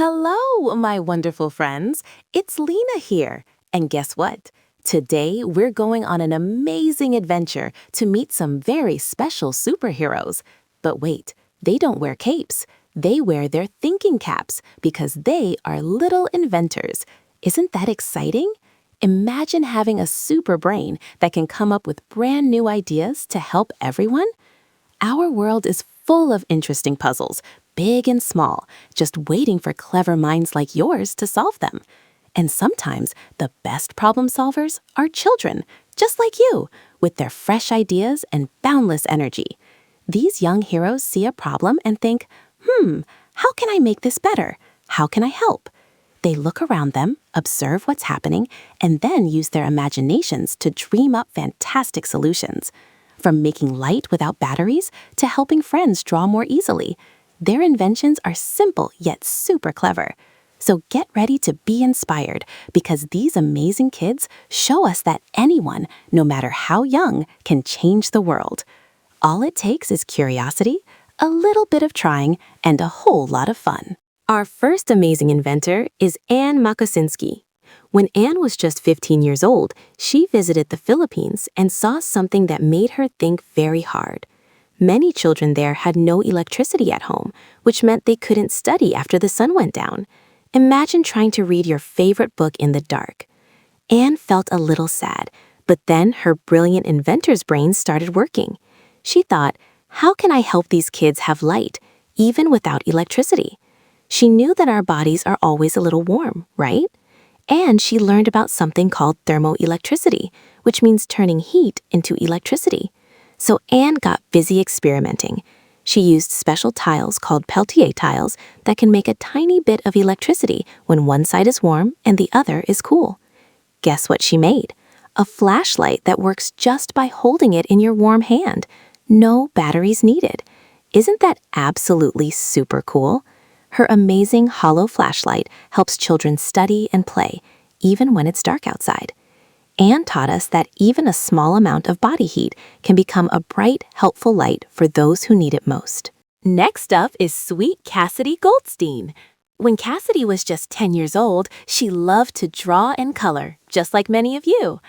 Hello, my wonderful friends. It's Lena here. And guess what? Today, we're going on an amazing adventure to meet some very special superheroes. But wait, they don't wear capes. They wear their thinking caps because they are little inventors. Isn't that exciting? Imagine having a super brain that can come up with brand new ideas to help everyone. Our world is full of interesting puzzles, big and small, just waiting for clever minds like yours to solve them. And sometimes the best problem solvers are children, just like you, with their fresh ideas and boundless energy. These young heroes see a problem and think, how can I make this better? How can I help? They look around them, observe what's happening, and then use their imaginations to dream up fantastic solutions. From making light without batteries to helping friends draw more easily, their inventions are simple yet super clever. So get ready to be inspired because these amazing kids show us that anyone, no matter how young, can change the world. All it takes is curiosity, a little bit of trying, and a whole lot of fun. Our first amazing inventor is Anne Makosinski. When Anne was just 15 years old, she visited the Philippines and saw something that made her think very hard. Many children there had no electricity at home, which meant they couldn't study after the sun went down. Imagine trying to read your favorite book in the dark. Anne felt a little sad, but then her brilliant inventor's brain started working. She thought, how can I help these kids have light, even without electricity? She knew that our bodies are always a little warm, right? And she learned about something called thermoelectricity, which means turning heat into electricity. So Anne got busy experimenting. She used special tiles called Peltier tiles that can make a tiny bit of electricity when one side is warm and the other is cool. Guess what she made? A flashlight that works just by holding it in your warm hand. No batteries needed. Isn't that absolutely super cool? Her amazing hollow flashlight helps children study and play, even when it's dark outside. Anne taught us that even a small amount of body heat can become a bright, helpful light for those who need it most. Next up is sweet Cassidy Goldstein. When Cassidy was just 10 years old, she loved to draw and color, just like many of you.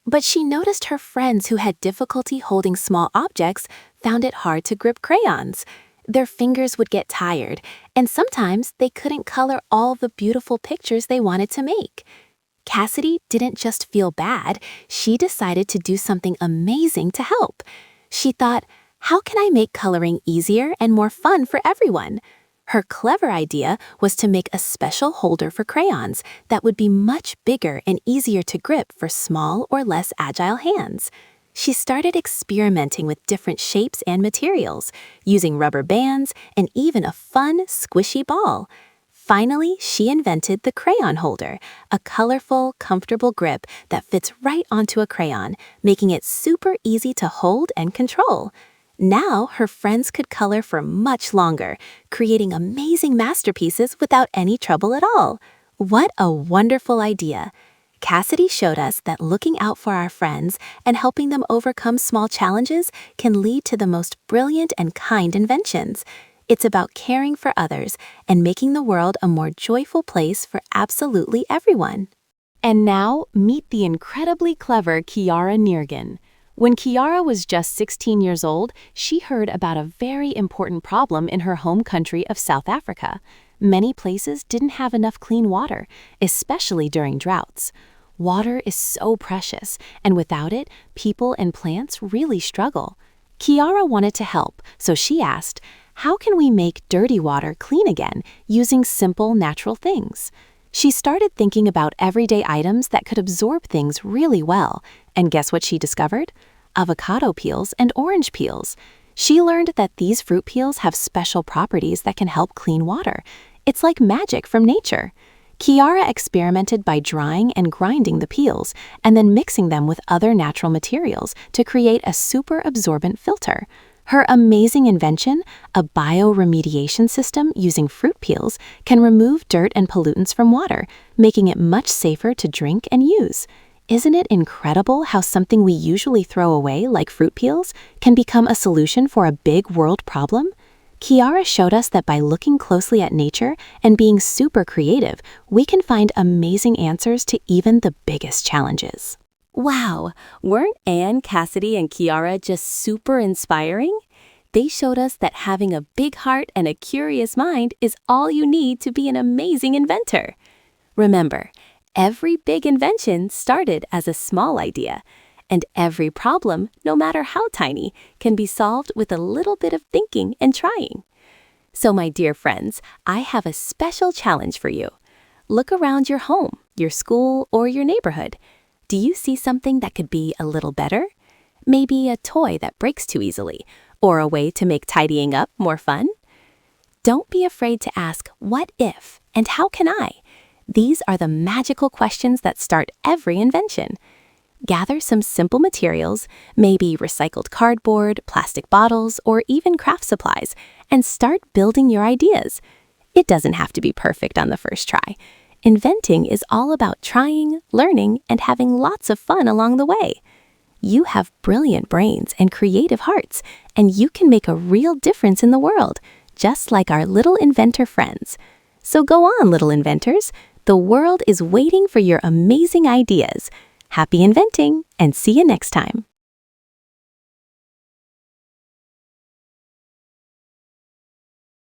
But she noticed her friends who had difficulty holding small objects found it hard to grip crayons. Their fingers would get tired, and sometimes they couldn't color all the beautiful pictures they wanted to make. Cassidy didn't just feel bad, she decided to do something amazing to help. She thought, how can I make coloring easier and more fun for everyone? Her clever idea was to make a special holder for crayons that would be much bigger and easier to grip for small or less agile hands. She started experimenting with different shapes and materials, using rubber bands and even a fun, squishy ball. Finally, she invented the crayon holder, a colorful, comfortable grip that fits right onto a crayon, making it super easy to hold and control. Now, her friends could color for much longer, creating amazing masterpieces without any trouble at all. What a wonderful idea! Cassidy showed us that looking out for our friends and helping them overcome small challenges can lead to the most brilliant and kind inventions. It's about caring for others and making the world a more joyful place for absolutely everyone. And now, meet the incredibly clever Kiara Nirgin. When Kiara was just 16 years old, she heard about a very important problem in her home country of South Africa. Many places didn't have enough clean water, especially during droughts. Water is so precious, and without it, people and plants really struggle. Kiara wanted to help, so she asked, how can we make dirty water clean again using simple natural things? She started thinking about everyday items that could absorb things really well, and guess what she discovered? Avocado peels and orange peels. She learned that these fruit peels have special properties that can help clean water. It's like magic from nature. Kiara experimented by drying and grinding the peels and then mixing them with other natural materials to create a super absorbent filter. Her amazing invention, a bioremediation system using fruit peels, can remove dirt and pollutants from water, making it much safer to drink and use. Isn't it incredible how something we usually throw away, like fruit peels, can become a solution for a big world problem? Kiara showed us that by looking closely at nature and being super creative, we can find amazing answers to even the biggest challenges. Wow, weren't Anne, Cassidy, and Kiara just super inspiring? They showed us that having a big heart and a curious mind is all you need to be an amazing inventor. Remember, every big invention started as a small idea, and every problem, no matter how tiny, can be solved with a little bit of thinking and trying. So, my dear friends, I have a special challenge for you. Look around your home, your school, or your neighborhood. Do you see something that could be a little better? Maybe a toy that breaks too easily, or a way to make tidying up more fun? Don't be afraid to ask, what if, and how can I? These are the magical questions that start every invention. Gather some simple materials, maybe recycled cardboard, plastic bottles, or even craft supplies, and start building your ideas. It doesn't have to be perfect on the first try. Inventing is all about trying, learning, and having lots of fun along the way. You have brilliant brains and creative hearts, and you can make a real difference in the world, just like our little inventor friends. So go on, little inventors. The world is waiting for your amazing ideas. Happy inventing, and see you next time.